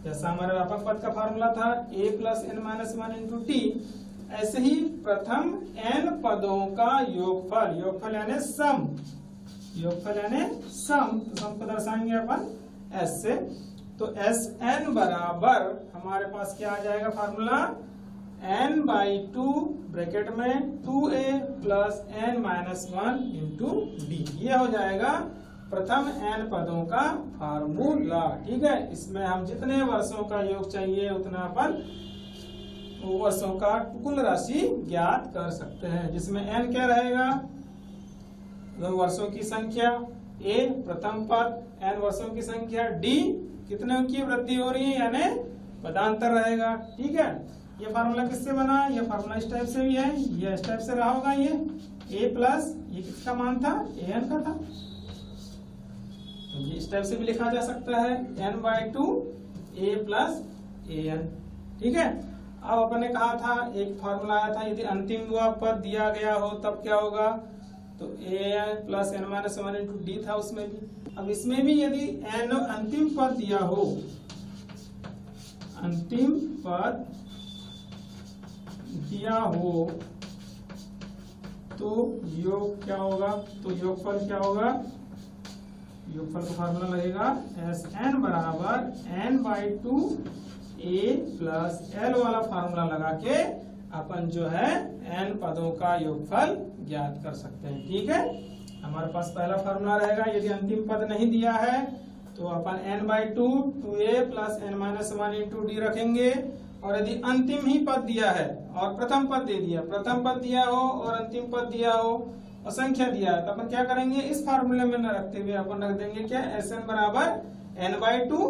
जैसा हमारे व्यापक पद का फार्मूला था a plus n-1 into d, ऐसे ही प्रथम n पदों का योगफल, योगफल यानी सम, योगफल यानी सम, तो सम को दर्शाएंगे अपन s से। तो Sn बराबर हमारे पास क्या आ जाएगा फार्मूला? n/2 ब्रैकेट में 2a plus n-1 into d। ये हो जाएगा प्रथम n पदों का फार्मूला। ठीक है, इसमें हम जितने वर्षों का योग चाहिए उतना अपन वर्षों का कुल राशि ज्ञात कर सकते हैं, जिसमें n क्या रहेगा? वर्षों की संख्या, a प्रथम पद, n वर्षों की संख्या, d कितने की वृद्धि हो रही है यानी पदांतर रहेगा। ठीक है, ये फार्मूला किससे बना, ये फार्मूला इस टाइप से भी है, ये इस टाइप से रहा होगा, ये a प्लस ये किसका मान था, an का था, तो ये इस टाइप से भी लिखा जा सकता है n/2 a प्लस an। ठीक है, अब अपन ने कहा था एक फार्मूला आया था, यदि अंतिम पद दिया गया हो तब क्या होगा, तो an plus n minus 1 into D था उसमें भी। अब इसमें भी यदि n अंतिम पद दिया हो, अंतिम पद दिया हो तो योग क्या होगा, तो योगफल क्या होगा, योगफल का फार्मूला लगेगा Sn बराबर n/2 a प्लस l वाला फार्मूला लगा के अपन जो है n पदों का योगफल ज्ञात कर सकते हैं। ठीक है, हमारे पास पहला फार्मूला रहेगा, यदि अंतिम पद नहीं दिया है तो अपन n/2 2a plus n minus 1 into D रखेंगे, और यदि अंतिम ही पद दिया है और प्रथम पद दे दिया, प्रथम पद दिया हो और अंतिम पद दिया हो और संख्या दिया है, तो अपन क्या करेंगे, इस फार्मूले में न रखते हुए अपन रख देंगे क्या, Sn बराबर n/2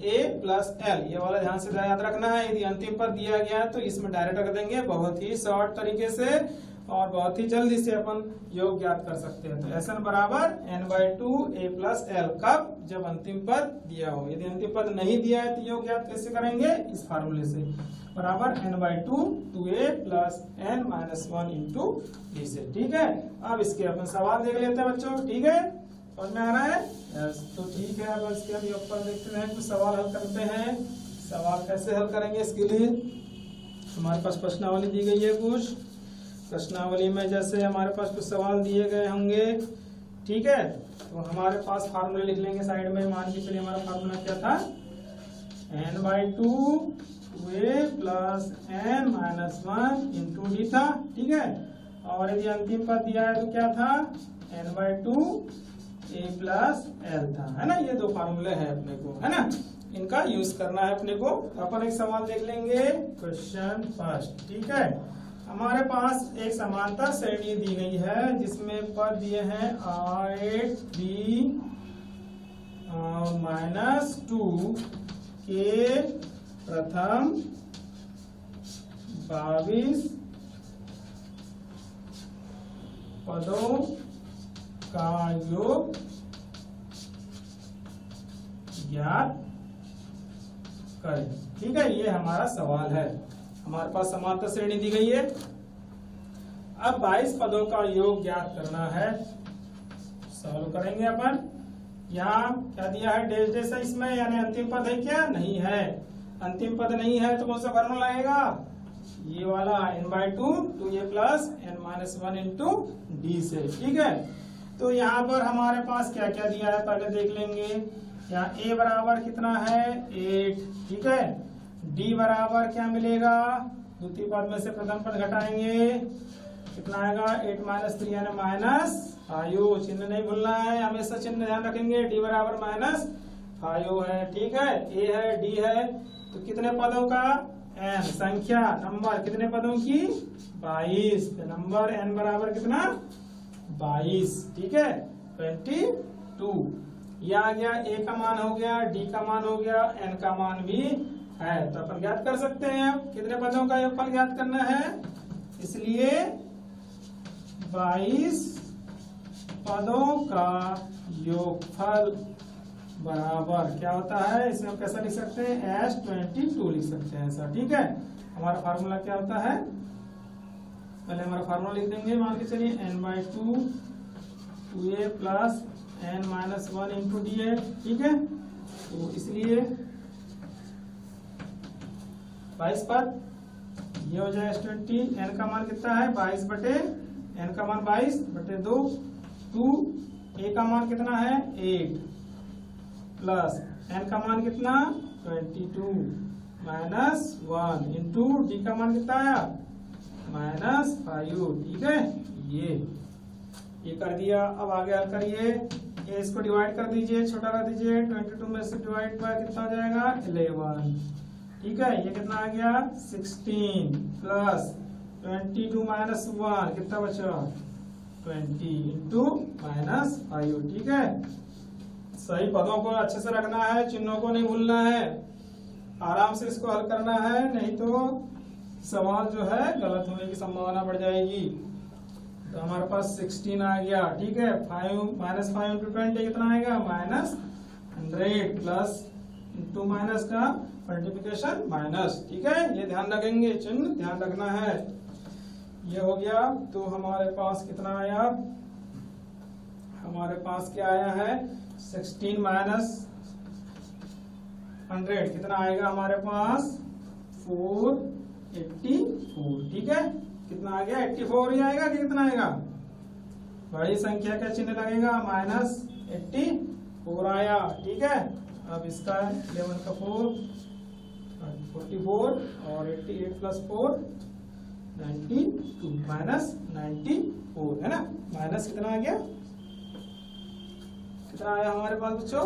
a प्लस l। ये वाला ध्यान से याद रखना है, यदि अंतिम पद दिया गया है तो इसमें डायरेक्ट रख देंगे, बहुत ही शॉर्ट तरीके से और बहुत ही जल्दी से अपन योग ज्ञात कर सकते हैं। तो Sn बराबर n/2 a प्लस l, कब, जब अंतिम पद दिया हो। यदि अंतिम पद नहीं दिया है तो योग ज्ञात कैसे करेंगे, इस फार्मूले से, बराबर n/2 2a plus n minus 1 into D से। ठीक है, अब इसके अपन सवाल देख लेते हैं बच्चों। ठीक है, समझ में आ रहा है, यस, तो ठीक है, अब इसके हम योग पर देखते हैं, कुछ सवाल हल करते हैं। सवाल कैसे हल करेंगे, इसके लिए हमारे पास प्रश्नावली दी गई है, कुछ प्रश्नावली में जैसे हमारे पास कुछ सवाल दिए गए होंगे। ठीक है, तो हमारे पास फार्मूला लिख लेंगे साइड में। मान के चलिए हमारा फार्मूला क्या था, n/2 2a plus n minus 1 into D था। ठीक है, और यदि अंतिम पद दिया है तो क्या था, n/2 a प्लस l था, है ना। ये दो फार्मूले हैं अपने को, है ना, इनका यूज करना है अपने को। अपन एक सवाल देख लेंगे, क्वेश्चन फर्स्ट। ठीक है, हमारे पास एक समांतर श्रेणी दी गई है जिसमें पद दिए हैं 8 b माइनस 2 के प्रथम 22 पदों का योग ज्ञात करें। ठीक है, ये हमारा सवाल है। हमारे पास समांतर श्रेणी दी गई है, अब 22 पदों का योग ज्ञात करना है। सॉल्व करेंगे अपन। यहाँ क्या दिया है, डेश डेश है इसमें, यानी अंतिम पद है क्या, नहीं है। अंतिम पद नहीं है तो कौन सा फार्मूला लगेगा, ये वाला n/2 2a plus n minus 1 into D से। ठीक है, तो यहाँ पर हमारे पास क्या क्या दिया है पहले देख लेंगे। यहाँ a बराबर कितना है 8। ठीक है, d बराबर क्या मिलेगा, द्वितीय पद में से प्रथम पद घटाएंगे, कितना आएगा 8 माइनस 3 यानी माइनस 5। चिन्ह नहीं भूलना है, हमेशा चिन्ह ध्यान रखेंगे। d बराबर माइनस 5 है। ठीक है, a है d है, तो कितने पदों का, n, संख्या नंबर कितने पदों की 22, नंबर n बराबर कितना 22। ठीक है, 22। यह आ गया, a का मान हो गया, d का मान हो गया, n का मान भी है। तो अपन ज्ञात कर सकते हैं कितने पदों का योगफल ज्ञात करना है, इसलिए 22 पदों का योगफल बराबर क्या होता है, इसमें हम कैसा लिख सकते हैं, S22 लिख सकते हैं ऐसा। ठीक है, हमारा फार्मूला क्या होता है, पहले हमारा फार्मूला लिख देंगे। मान के चलिए n/2 2a plus n minus 1 into d है। ठीक है, तो इसलिए 22 पद, ये हो जाए S20। n का मान कितना है 22 बटे, n का मान 22 बटे 2, 2, a का मान कितना है 8 प्लस n का मान कितना 22 माइनस 1 इंटू डी का मान कितना आया माइनस 5। ठीक है, ये कर दिया। अब आगे हल करिए, ये इसको डिवाइड कर दीजिए, छोटा कर दीजिए। 22 में से डिवाइड बाय कितना हो जाएगा 11। ठीक है, ये कितना आ गया 16 प्लस 22 माइनस 1 कितना बचा 20 इंटू माइनस 5। ठीक है, सही पदों को अच्छे से रखना है, चिन्हों को नहीं भूलना है, आराम से इसको हल करना है, नहीं तो सवाल जो है गलत होने की संभावना बढ़ जाएगी। तो हमारे पास 16 आ गया, ठीक है। 5 -5 इंटू 20 कितना आएगा, -100 प्लस इंटू माइनस का मल्टीप्लिकेशन माइनस, ठीक है। ये ध्यान रखेंगे, चिन्ह ध्यान रखना है। ये हो गया। तो हमारे पास कितना आया, हमारे पास क्या आया है, 16 माइनस 100 कितना आएगा हमारे पास, 484, ठीक है। कितना आ गया, 84 ही आएगा कि कितना आएगा, बड़ी संख्या का चिन्ह लगेगा, -84 आया, ठीक है। अब इसका 11 का 4 44 और 88 प्लस 4 92 -94 है ना। माइनस कितना आ गया, कितना आया हमारे पास बच्चों,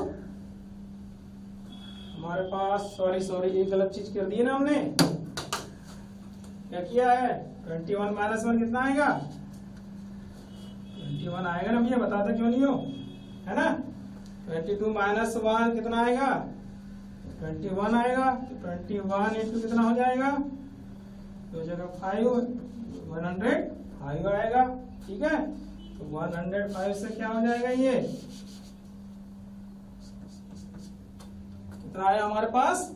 हमारे पास सॉरी एक गलत चीज कर दी है ना हमने। क्या किया है, 21 - 1 कितना आएगा, 21 आएगा ना भैया, बताता क्यों नहीं हो, है ना। 22 - 1 कितना आएगा, 21 आएगा। तो 21 इंटू कितना हो जाएगा, 2 जगह 5 105 आएगा, ठीक है। तो 105 से क्या हो जाएगा, ये कितना आया हमारे पास,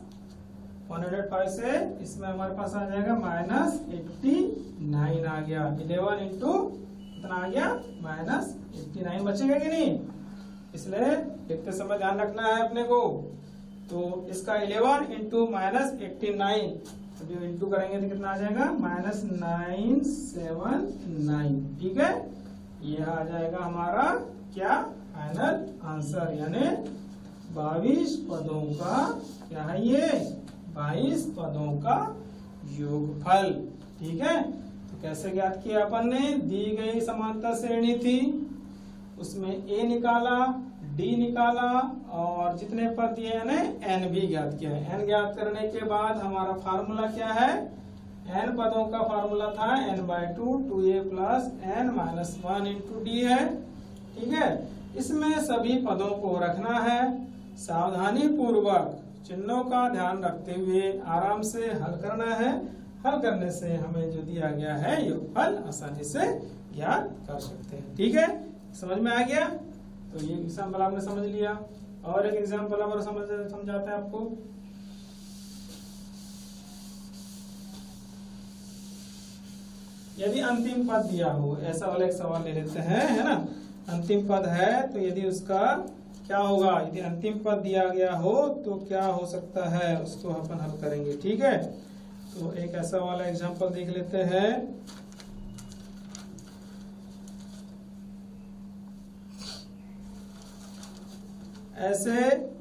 105 से इसमें हमारे पास आ जाएगा -89 आ गया। 11 इंटू कितना आ गया, -89 बचेगा कि नहीं, इसलिए लिखते समय ध्यान रखना है अपने को। तो इसका 11 इंटू -89 जो इंटू करेंगे तो कितना आ जाएगा, -979, ठीक है। ये आ जाएगा हमारा क्या, फाइनल आंसर, यानी 22 पदों का क्या है, ये 22 पदों का योगफल, ठीक है। तो कैसे ज्ञात किया अपन ने, दी गई समांतर श्रेणी थी, उसमें A निकाला, D निकाला और जितने पद दिए यानी n भी ज्ञात किया है। n ज्ञात करने के बाद हमारा फार्मूला क्या है, n पदों का फार्मूला था n/2 2a plus n - 1 into d है, ठीक है। इसमें सभी पदों को रखना है, सावधानी पूर्वक चिन्हों का ध्यान रखते हुए आराम से हल करना है। हल करने से हमें जो दिया गया है योगफल आसानी से ज्ञात कर सकते हैं, ठीक है। समझ में आ गया। तो ये एग्जाम्पल आपने समझ लिया, और एक एग्जाम्पल और समझाते हैं आपको। यदि अंतिम पद दिया हो, ऐसा वाला एक सवाल ले लेते हैं, है ना। अंतिम पद है तो यदि उसका क्या होगा, यदि अंतिम पद दिया गया हो तो क्या हो सकता है, उसको अपन हल करेंगे, ठीक है। तो एक ऐसा वाला एग्जाम्पल देख लेते हैं। ऐसे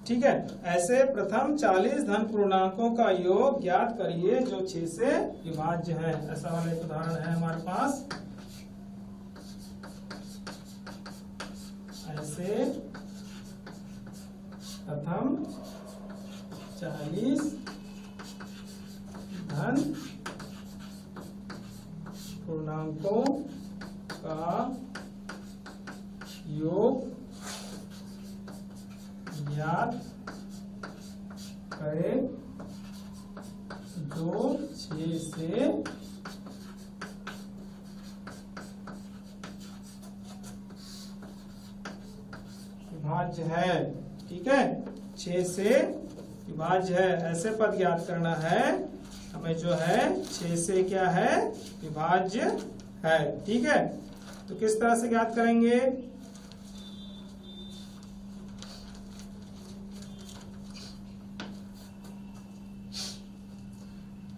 ठीक है, ऐसे प्रथम 40 धन पूर्णांकों का योग ज्ञात करिए जो 6 से विभाज्य है। ऐसा वाला एक उदाहरण है हमारे पास। ऐसे प्रथम 40 धन पूर्णांकों का योग ज्ञात करें जो 6 से विभाज्य है, ठीक है। 6 से विभाज्य है, ऐसे पद ज्ञात करना है हमें जो है 6 से क्या है, विभाज्य है, ठीक है। तो किस तरह से ज्ञात करेंगे,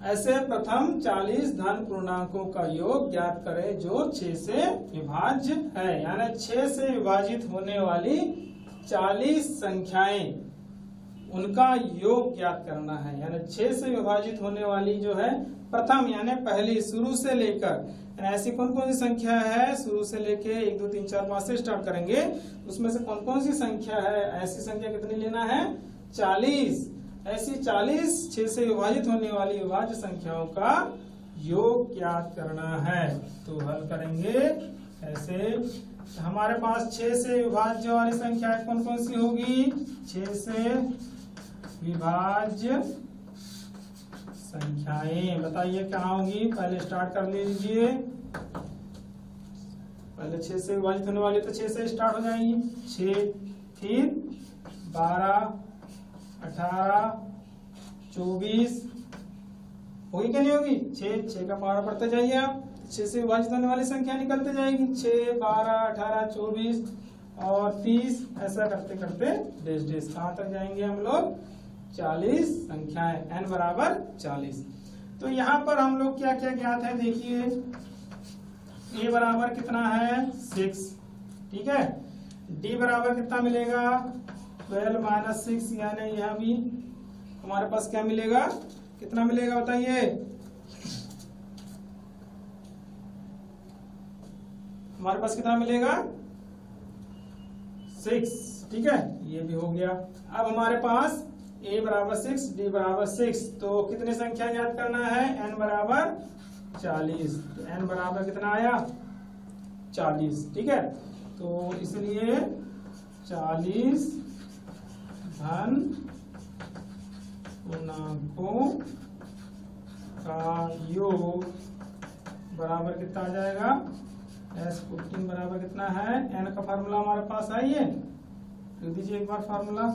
ऐसे प्रथम 40 धन पूर्णांकों का योग ज्ञात करें जो 6 से विभाज्य है। यानी 6 से विभाजित होने वाली 40 संख्याएं, उनका योग ज्ञात करना है। यानी 6 से विभाजित होने वाली जो है प्रथम यानी पहली, शुरू से लेकर ऐसी कौन कौन सी संख्या है, शुरू से लेके 1 2 3 4 5 से स्टार्ट करेंगे, उसमें से कौन कौन सी संख्या है, ऐसी संख्या कितनी लेना है, 40। ऐसी 40 6 से विभाजित होने वाली विभाज्य संख्याओं का योग ज्ञात करना है। तो हल करेंगे ऐसे हमारे पास 6 से विभाज्य वाली संख्याएं कौन कौन सी होगी? 6 से विभाज्य संख्याएं बताइए कहाँ होगी? पहले स्टार्ट कर लीजिए। पहले 6 से विभाजित होने वाली तो 6 से स्टार्ट हो जाएंगी। 6, फिर 12, 18, 24 होगी क्या नहीं होगी? 6 का पारा बढ़ते जाइए आप। 6 से विभाजित होने वाली संख्या निकलते जाएगी। 6, 12, 18, 24 और 30 ऐसा करते करते डेस डेस कहाँ तक जाएंगे हम लोग? 40 संख्याएं, n बराबर 40। तो यहाँ पर हम लोग क्या क्या ज्ञात है देखिए। a बराबर कितना है? 6, ठीक है। d बराबर कितना मिलेगा? 12 माइनस 6, यानी यहाँ भी हमारे पास क्या मिलेगा? कितना मिलेगा बताइए? हमारे पास कितना मिलेगा? 6, ठीक है। ये भी हो गया। अब हमारे पास a बराबर 6, d बराबर 6, तो कितनी संख्या याद करना है? n बराबर 40। तो n बराबर कितना आया? 40, ठीक है। तो इसलिए 40 धन पूर्णांकों का योग बराबर कितना आ जाएगा? S14 बराबर कितना है? n का फार्मूला हमारे पास है ये, लिख दीजिए एक बार formula.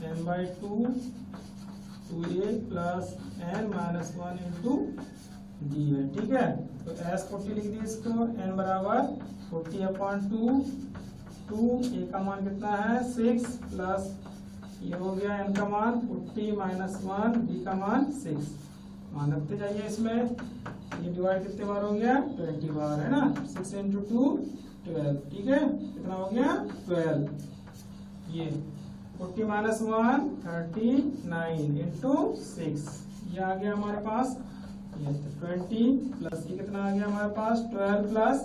n/2 2a plus n minus 1 into d है, ठीक है। तो S40 लिख दिए इसको। n बराबर 40/2, 2a का मान कितना है? 6 प्लस ये हो गया n का मान 40 माइनस 1, d का मान 6। मान रखते जाइए इसमें। ये डिवाइड कितने बार हो गया? 20 बार, है ना। 6 इंटू 2 12, ठीक है। कितना हो गया? 12। ये 40 माइनस 1 39 इंटू 6, ये आ गया हमारे पास। ये 20 प्लस ये कितना आ गया हमारे पास? 12 प्लस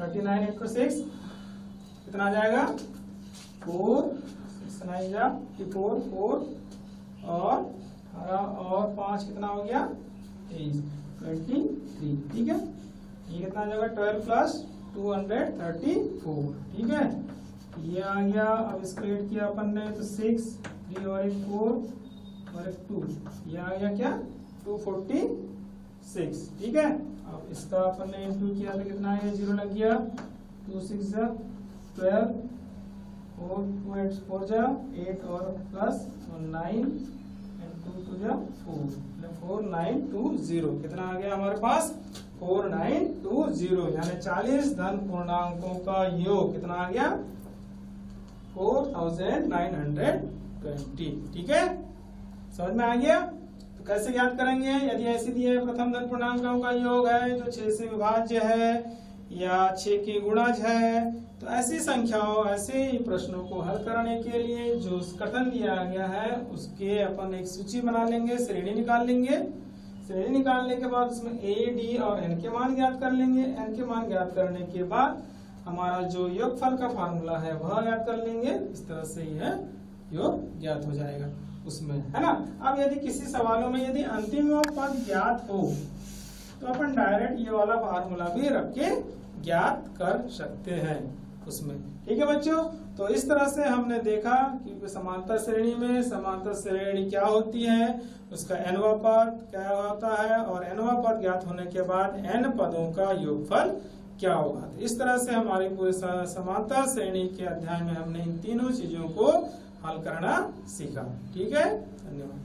39 इंटू 6 कितना आ जाएगा? 4 और 5 कितना हो गया? 23, ठीक है। ये कितना आ जाएगा? 12 प्लस 234, ठीक है। ये आ गया। अब इसको ऐड किया अपन ने तो 6, 3 और 1 4 और 1 2, ये आ गया क्या? 246, ठीक है। अब इसका अपन ने इंटू किया तो कितना आया? 0 लग गया। 2 6 12, 4 2 8 4 जा 8 और प्लस 9 2 2 जा 4, 4920 कितना आ गया हमारे पास? 4920, यानी 40 धन पूर्णांकों का योग कितना आ गया? 4920, ठीक है। समझ में आ गया? तो कैसे याद करेंगे? यदि ऐसे दिया है प्रथम धन पूर्णांकों का योग है तो 6 से विभाज्य है या 6 की गुणज है, तो ऐसी संख्याओं, ऐसे ही प्रश्नों को हल करने के लिए जो कथन दिया गया है उसके अपन एक सूची बना लेंगे, श्रेणी निकाल लेंगे। श्रेणी निकालने के बाद उसमें a, d और n के मान ज्ञात कर लेंगे। n के मान ज्ञात करने के बाद हमारा जो योगफल का फार्मूला है वह याद कर लेंगे। इस तरह से यह योग ज्ञात हो जाएगा उसमें, है ना। अब यदि किसी सवालों में यदि अंतिम पद ज्ञात हो तो अपन डायरेक्ट ये वाला फार्मूला भी रख के ज्ञात कर सकते हैं उसमें, ठीक है बच्चों। तो इस तरह से हमने देखा कि समांतर श्रेणी में समांतर श्रेणी क्या होती है, उसका nवां पद क्या होता है और nवां पद ज्ञात होने के बाद n पदों का योगफल क्या होगा। तो इस तरह से हमारी पूरे समांतर श्रेणी के अध्याय में हमने इन तीनों चीजों को हल करना सीखा, ठीक है। धन्यवाद।